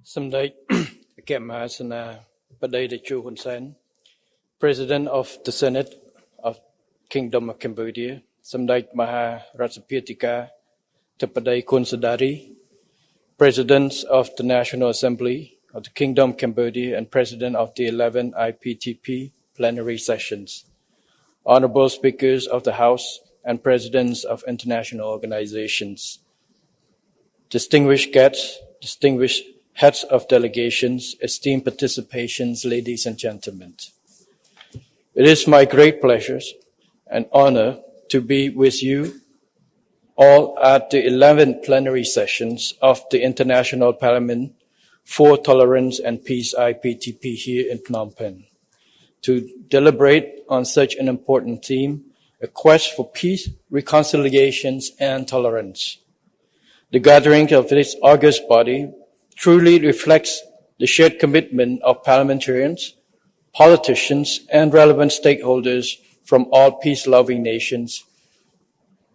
Samdech Thipadei, President of the Senate of Kingdom of Cambodia, Samdech Maharajapitika Thipadei, President of the National Assembly of the Kingdom of Cambodia and President of the 11 Iptp Plenary Sessions, Honorable Speakers of the House and Presidents of international organizations, distinguished guests, distinguished heads of delegations, esteemed participations, ladies and gentlemen. It is my great pleasure and honor to be with you all at the 11th plenary sessions of the International Parliament for Tolerance and Peace IPTP here in Phnom Penh to deliberate on such an important theme, a quest for peace, reconciliations, and tolerance. The gathering of this august body truly reflects the shared commitment of parliamentarians, politicians, and relevant stakeholders from all peace-loving nations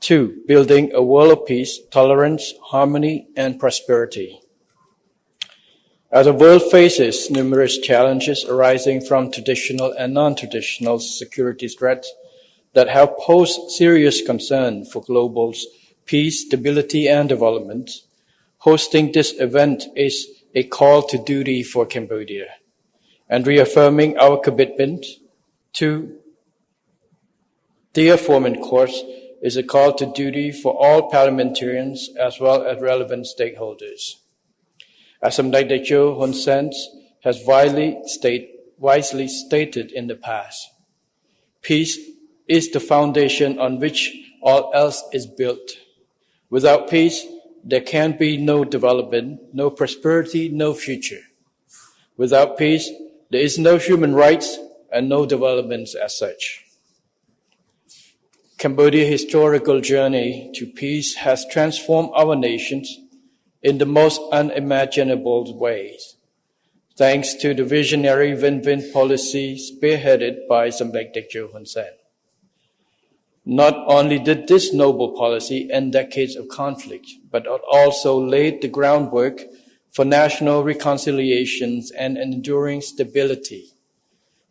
to building a world of peace, tolerance, harmony, and prosperity. As the world faces numerous challenges arising from traditional and non-traditional security threats that have posed serious concern for global peace, stability, and development, hosting this event is a call to duty for Cambodia, and reaffirming our commitment to the aforementioned course is a call to duty for all parliamentarians as well as relevant stakeholders. As Samdech Hun Sen has wisely stated in the past, peace is the foundation on which all else is built. Without peace, there can be no development, no prosperity, no future. Without peace, there is no human rights and no developments as such. Cambodia's historical journey to peace has transformed our nations in the most unimaginable ways, thanks to the visionary win-win policy spearheaded by Samdech Hun Sen. Not only did this noble policy end decades of conflict, but it also laid the groundwork for national reconciliations and enduring stability.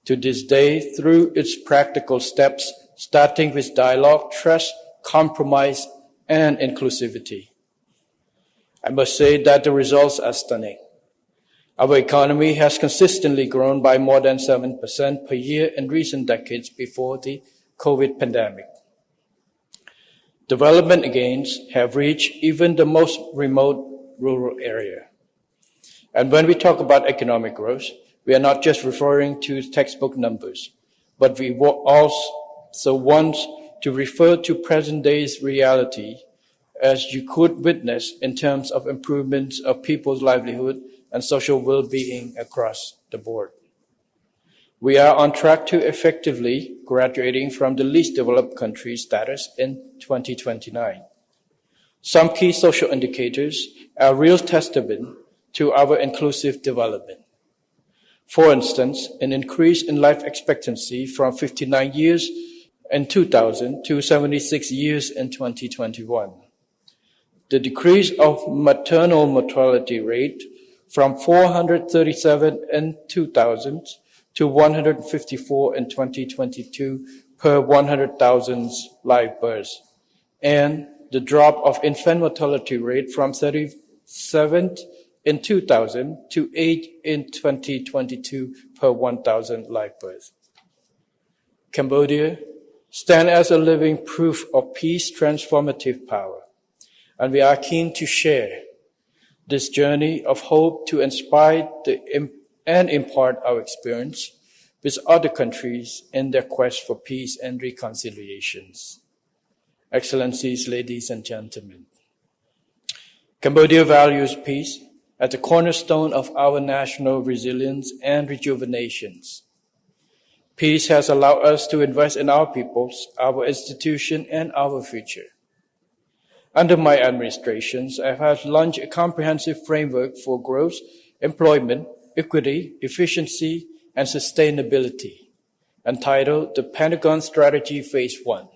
To this day, through its practical steps, starting with dialogue, trust, compromise, and inclusivity. I must say that the results are stunning. Our economy has consistently grown by more than 7% per year in recent decades before the COVID pandemic. Development gains have reached even the most remote rural area. And when we talk about economic growth, we are not just referring to textbook numbers, but we also want to refer to present day's reality, as you could witness in terms of improvements of people's livelihood and social well-being across the board. We are on track to effectively graduating from the least developed country status in 2029. Some key social indicators are real testament to our inclusive development. For instance, an increase in life expectancy from 59 years in 2000 to 76 years in 2021. The decrease of maternal mortality rate from 437 in 2000 to 154 in 2022 per 100,000 live births, and the drop of infant mortality rate from 37 in 2000 to 8 in 2022 per 1,000 live births. Cambodia stands as a living proof of peace transformative power, and we are keen to share this journey of hope to inspire and impart our experience with other countries in their quest for peace and reconciliations. Excellencies, ladies and gentlemen, Cambodia values peace as the cornerstone of our national resilience and rejuvenations. Peace has allowed us to invest in our peoples, our institution, and our future. Under my administrations, I have launched a comprehensive framework for growth, employment, equity, efficiency, and sustainability, entitled the Pentagon Strategy Phase 1.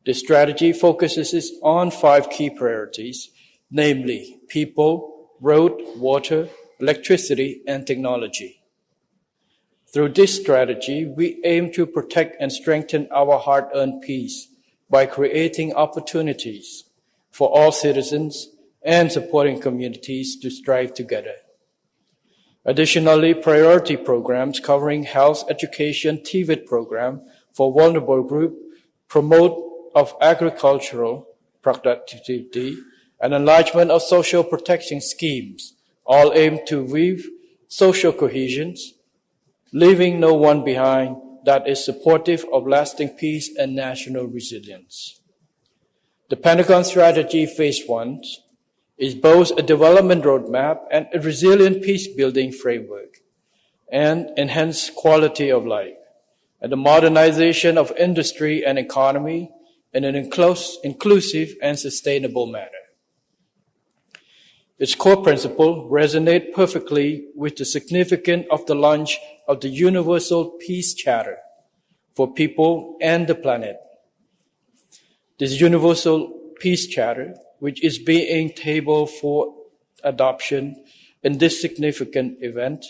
The strategy focuses on 5 key priorities, namely people, road, water, electricity, and technology. Through this strategy, we aim to protect and strengthen our hard-earned peace by creating opportunities for all citizens and supporting communities to strive together. Additionally, priority programs covering health, education, TVET program for vulnerable groups, promote of agricultural productivity, and enlargement of social protection schemes all aim to weave social cohesion, leaving no one behind that is supportive of lasting peace and national resilience. The Pentagon Strategy Phase 1 is both a development roadmap and a resilient peace-building framework, and enhanced quality of life, and the modernization of industry and economy in an inclusive and sustainable manner. Its core principles resonate perfectly with the significance of the launch of the Universal Peace Charter for people and the planet. This Universal Peace Charter, which is being tabled for adoption in this significant event,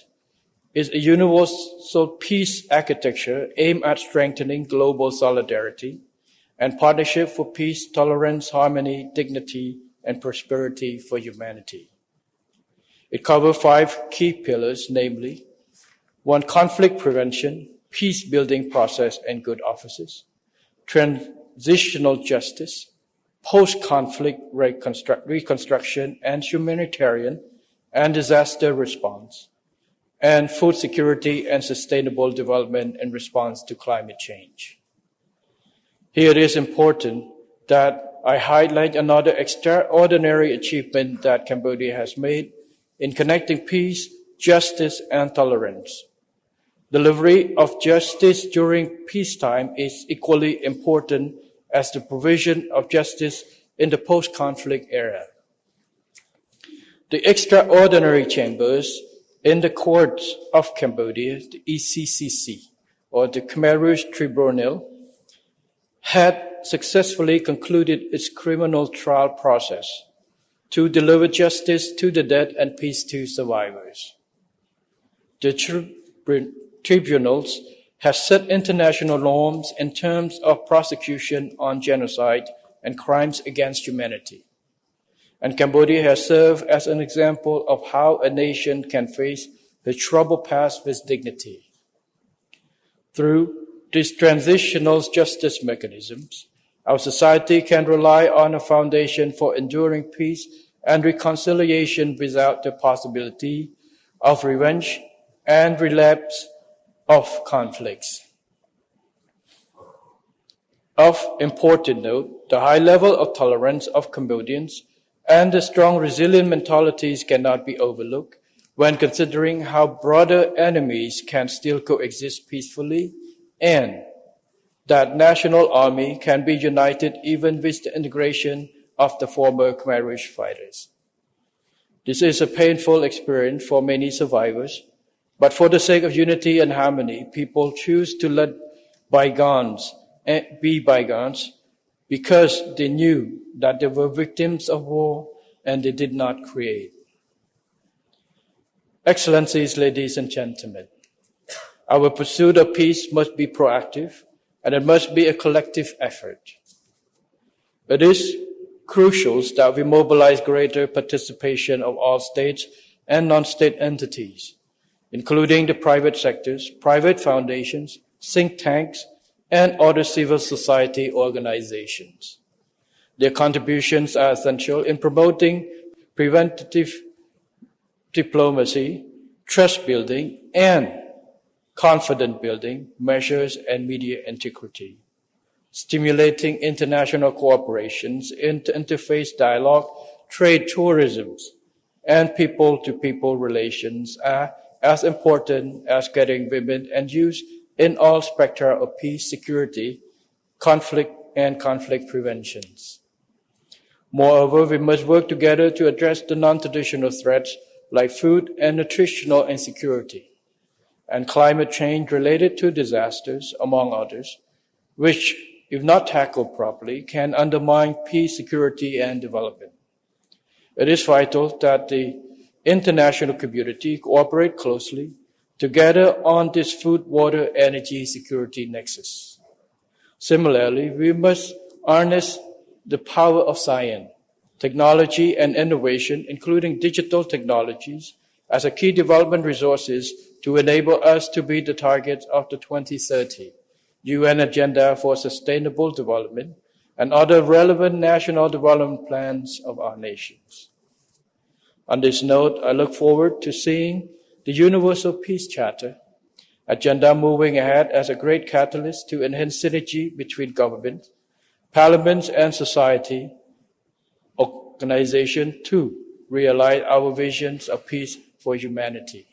is a universal peace architecture aimed at strengthening global solidarity and partnership for peace, tolerance, harmony, dignity, and prosperity for humanity. It covers 5 key pillars, namely 1. Conflict prevention, peace-building process and good offices, transitional justice, post-conflict reconstruction and humanitarian and disaster response, and food security and sustainable development in response to climate change. Here it is important that I highlight another extraordinary achievement that Cambodia has made in connecting peace, justice, and tolerance. Delivery of justice during peacetime is equally important as the provision of justice in the post-conflict era. The extraordinary chambers in the courts of Cambodia, the ECCC, or the Khmer Rouge Tribunal, had successfully concluded its criminal trial process to deliver justice to the dead and peace to survivors. The tribunals have set international norms in terms of prosecution on genocide and crimes against humanity. And Cambodia has served as an example of how a nation can face the troubled past with dignity. Through these transitional justice mechanisms, our society can rely on a foundation for enduring peace and reconciliation without the possibility of revenge and relapse of conflicts. Of important note, the high level of tolerance of Cambodians and the strong resilient mentalities cannot be overlooked when considering how broader enemies can still coexist peacefully and that national army can be united even with the integration of the former Khmer Rouge fighters. This is a painful experience for many survivors, but for the sake of unity and harmony, people choose to let bygones be bygones because they knew that they were victims of war and they did not create. Excellencies, ladies and gentlemen, our pursuit of peace must be proactive and it must be a collective effort. It is crucial that we mobilize greater participation of all states and non-state entities, including the private sectors, private foundations, think tanks, and other civil society organizations. Their contributions are essential in promoting preventative diplomacy, trust building, and confidence building measures and media integrity, stimulating international cooperations, interface dialogue, trade tourism, and people-to-people relations are as important as getting women and youth in all spectra of peace, security, conflict, and conflict preventions. Moreover, we must work together to address the non-traditional threats like food and nutritional insecurity, and climate change related to disasters, among others, which, if not tackled properly, can undermine peace, security, and development. It is vital that the international community cooperate closely together on this food, water, energy security nexus. Similarly, we must harness the power of science, technology, and innovation, including digital technologies, as a key development resources to enable us to meet the targets of the 2030 UN Agenda for Sustainable Development and other relevant national development plans of our nations. On this note, I look forward to seeing the Universal Peace Charter agenda moving ahead as a great catalyst to enhance synergy between government, parliaments, and society organization to realize our visions of peace for humanity.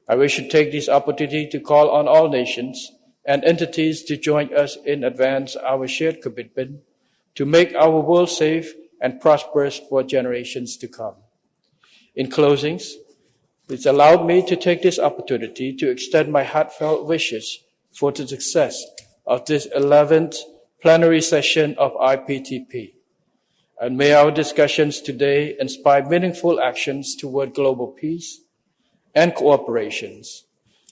I wish to take this opportunity to call on all nations and entities to join us in advance our shared commitment to make our world safe and prosperous for generations to come. In closing, it's allowed me to take this opportunity to extend my heartfelt wishes for the success of this 11th plenary session of Iptp. And may our discussions today inspire meaningful actions toward global peace and cooperations.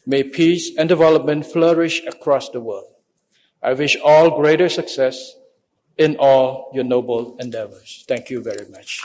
May peace and development flourish across the world. I wish all greater success in all your noble endeavors. Thank you very much.